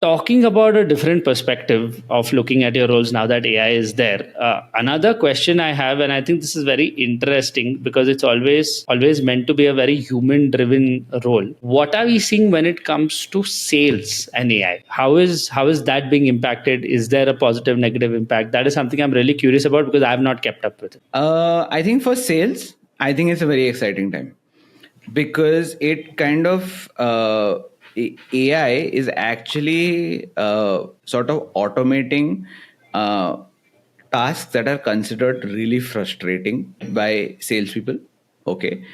Talking about a different perspective of looking at your roles now that AI is there, another question I have, and I think this is very interesting because it's always meant to be a very human driven role. What are we seeing when it comes to sales and AI? How is that being impacted? Is there a positive, negative impact? That is something I'm really curious about because I have not kept up with it. I think for sales, I think it's a very exciting time because it kind of AI is actually sort of automating tasks that are considered really frustrating by salespeople. Okay,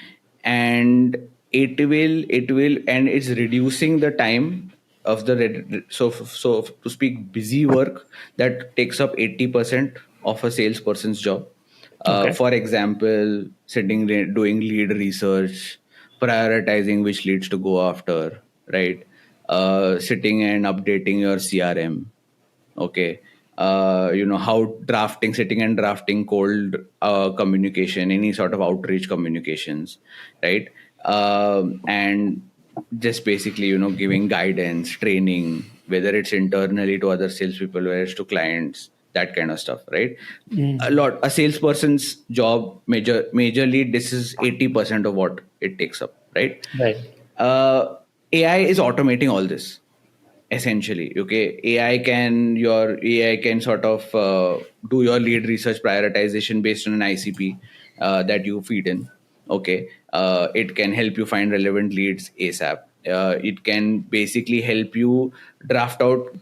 and and it's reducing the time of the so to speak busy work that takes up 80% of a salesperson's job. Okay. For example, doing lead research, prioritizing which leads to go after, right? Sitting and updating your CRM. Okay. How sitting and drafting cold communication, any sort of outreach communications, right? And just basically, giving guidance, training, whether it's internally to other salespeople, whether it's to clients, that kind of stuff, right? A salesperson's job, majorly, this is 80% of what it takes up, right? Right. uh, AI is automating all this essentially. Okay, AI can sort of do your lead research prioritization based on an ICP that you feed in. Okay, it can help you find relevant leads ASAP. It can basically help you draft out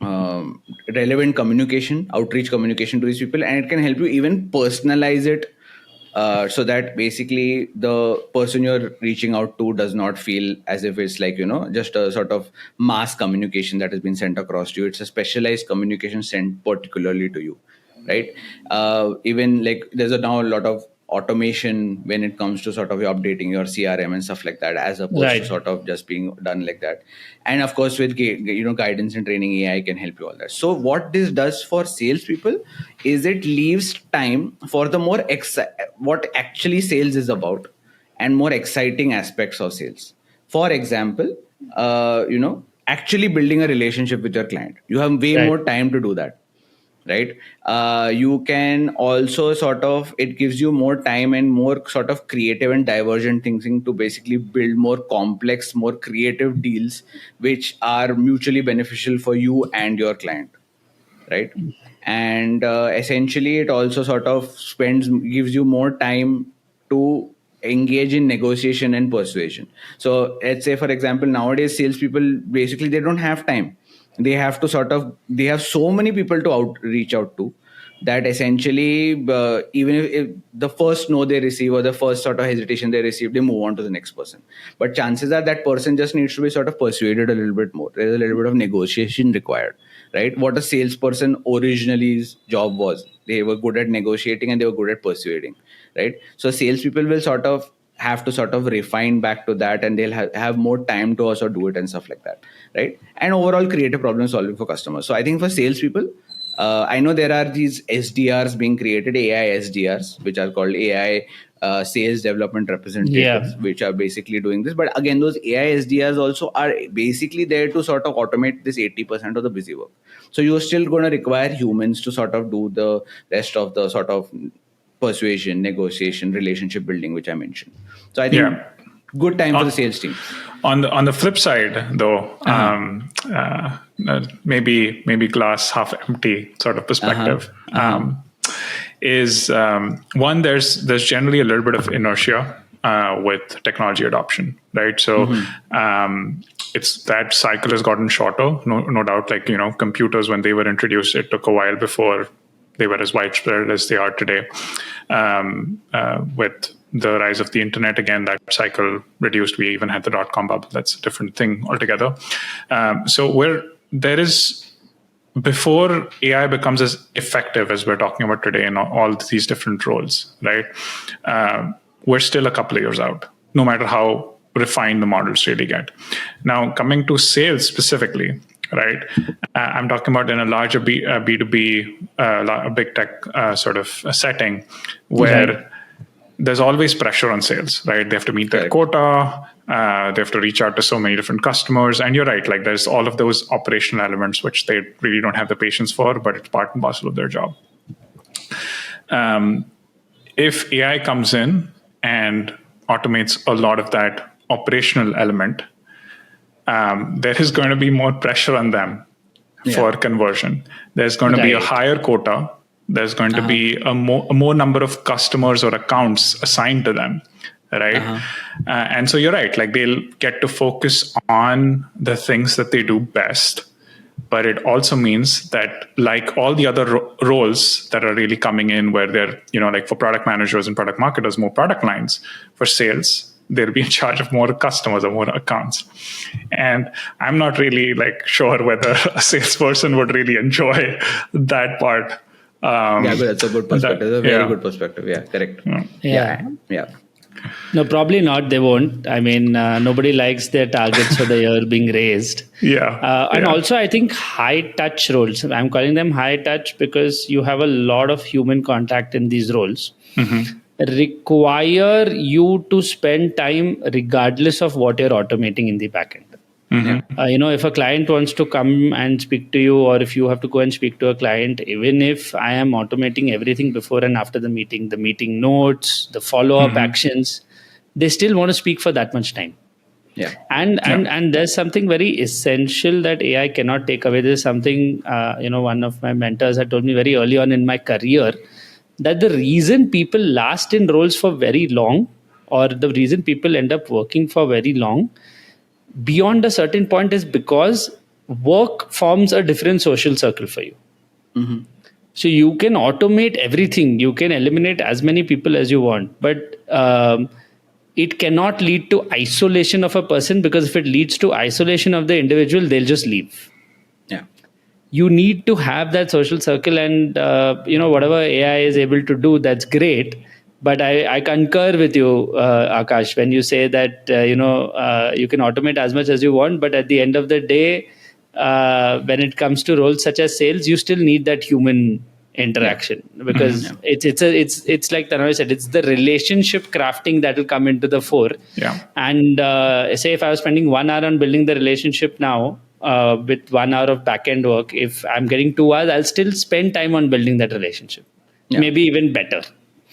relevant communication, outreach communication to these people, and it can help you even personalize it so that basically the person you're reaching out to does not feel as if it's like just a sort of mass communication that has been sent across to you. It's a specialized communication sent particularly to you, right? Even like now a lot of automation when it comes to sort of updating your CRM and stuff like that, as opposed to Right. sort of just being done like that. And of course, with guidance and training, AI can help you all that. So what this does for salespeople is it leaves time for the what actually sales is about and more exciting aspects of sales. For example, actually building a relationship with your client. You have way Right. more time to do that, right? You can also sort of, it gives you more time and more sort of creative and divergent thinking to basically build more complex, more creative deals which are mutually beneficial for you and your client, right? And essentially it also sort of gives you more time to engage in negotiation and persuasion. So let's say, for example, nowadays salespeople basically they don't have time. They have so many people to reach out to, that essentially even if the first no they receive or the first sort of hesitation they receive, they move on to the next person. But chances are that person just needs to be sort of persuaded a little bit more. There's a little bit of negotiation required, right? What a salesperson originally's job was, they were good at negotiating and they were good at persuading, right? So salespeople will sort of have to sort of refine back to that, and they'll have more time to also do it and stuff like that, right? And overall create a problem solving for customers. So I think for salespeople, I know there are these SDRs being created, AI SDRs, which are called AI sales development representatives, Yeah. which are basically doing this. But again, those AI SDRs also are basically there to sort of automate this 80% of the busy work. So you're still going to require humans to sort of do the rest of the sort of persuasion, negotiation, relationship building, which I mentioned. So I think Yeah. good time for the sales team. On the flip side, though, maybe glass half empty sort of perspective, is one, there's generally a little bit of inertia with technology adoption, right? So it's that cycle has gotten shorter, no doubt. Like computers, when they were introduced, it took a while before they were as widespread as they are today. With the rise of the internet, again, that cycle reduced. We even had the .com bubble. That's a different thing altogether. So there is, before AI becomes as effective as we're talking about today in all these different roles, right? We're still a couple of years out, no matter how refined the models really get. Now, coming to sales specifically, right? I'm talking about in a larger B2B, a big tech sort of setting where there's always pressure on sales, right? They have to meet their quota. They have to reach out to so many different customers. And you're right, like there's all of those operational elements which they really don't have the patience for, but it's part and parcel of their job. If AI comes in and automates a lot of that operational element, there is going to be more pressure on them for conversion. There's going to be a higher quota. There's going to be a more number of customers or accounts assigned to them, right? And so you're right, like they'll get to focus on the things that they do best. But it also means that, like all the other roles that are really coming in, where they're, like for product managers and product marketers, more product lines. For sales, they'll be in charge of more customers or more accounts. And I'm not really like sure whether a salesperson would really enjoy that part. But that's a good perspective. That's a very good perspective. Yeah, correct. Yeah. No, probably not. They won't. I mean, nobody likes their targets for the year being raised. And also, I think high touch roles, I'm calling them high touch because you have a lot of human contact in these roles, require you to spend time regardless of what you're automating in the backend. If a client wants to come and speak to you, or if you have to go and speak to a client, even if I am automating everything before and after the meeting notes, the follow-up actions, they still want to speak for that much time. And there's something very essential that AI cannot take away. There's something, one of my mentors had told me very early on in my career, that the reason people last in roles for very long, or the reason people end up working for very long, beyond a certain point, is because work forms a different social circle for you. So you can automate everything. You can eliminate as many people as you want. But it cannot lead to isolation of a person, because if it leads to isolation of the individual, they'll just leave. You need to have that social circle, and whatever AI is able to do, that's great. But I concur with you, Akash, when you say that, you can automate as much as you want, but at the end of the day, when it comes to roles such as sales, you still need that human interaction, because it's like Tanmay said, it's the relationship crafting that will come into the fore. And say if I was spending 1 hour on building the relationship now, with 1 hour of back-end work, if I'm getting 2 hours, I'll still spend time on building that relationship. Maybe even better.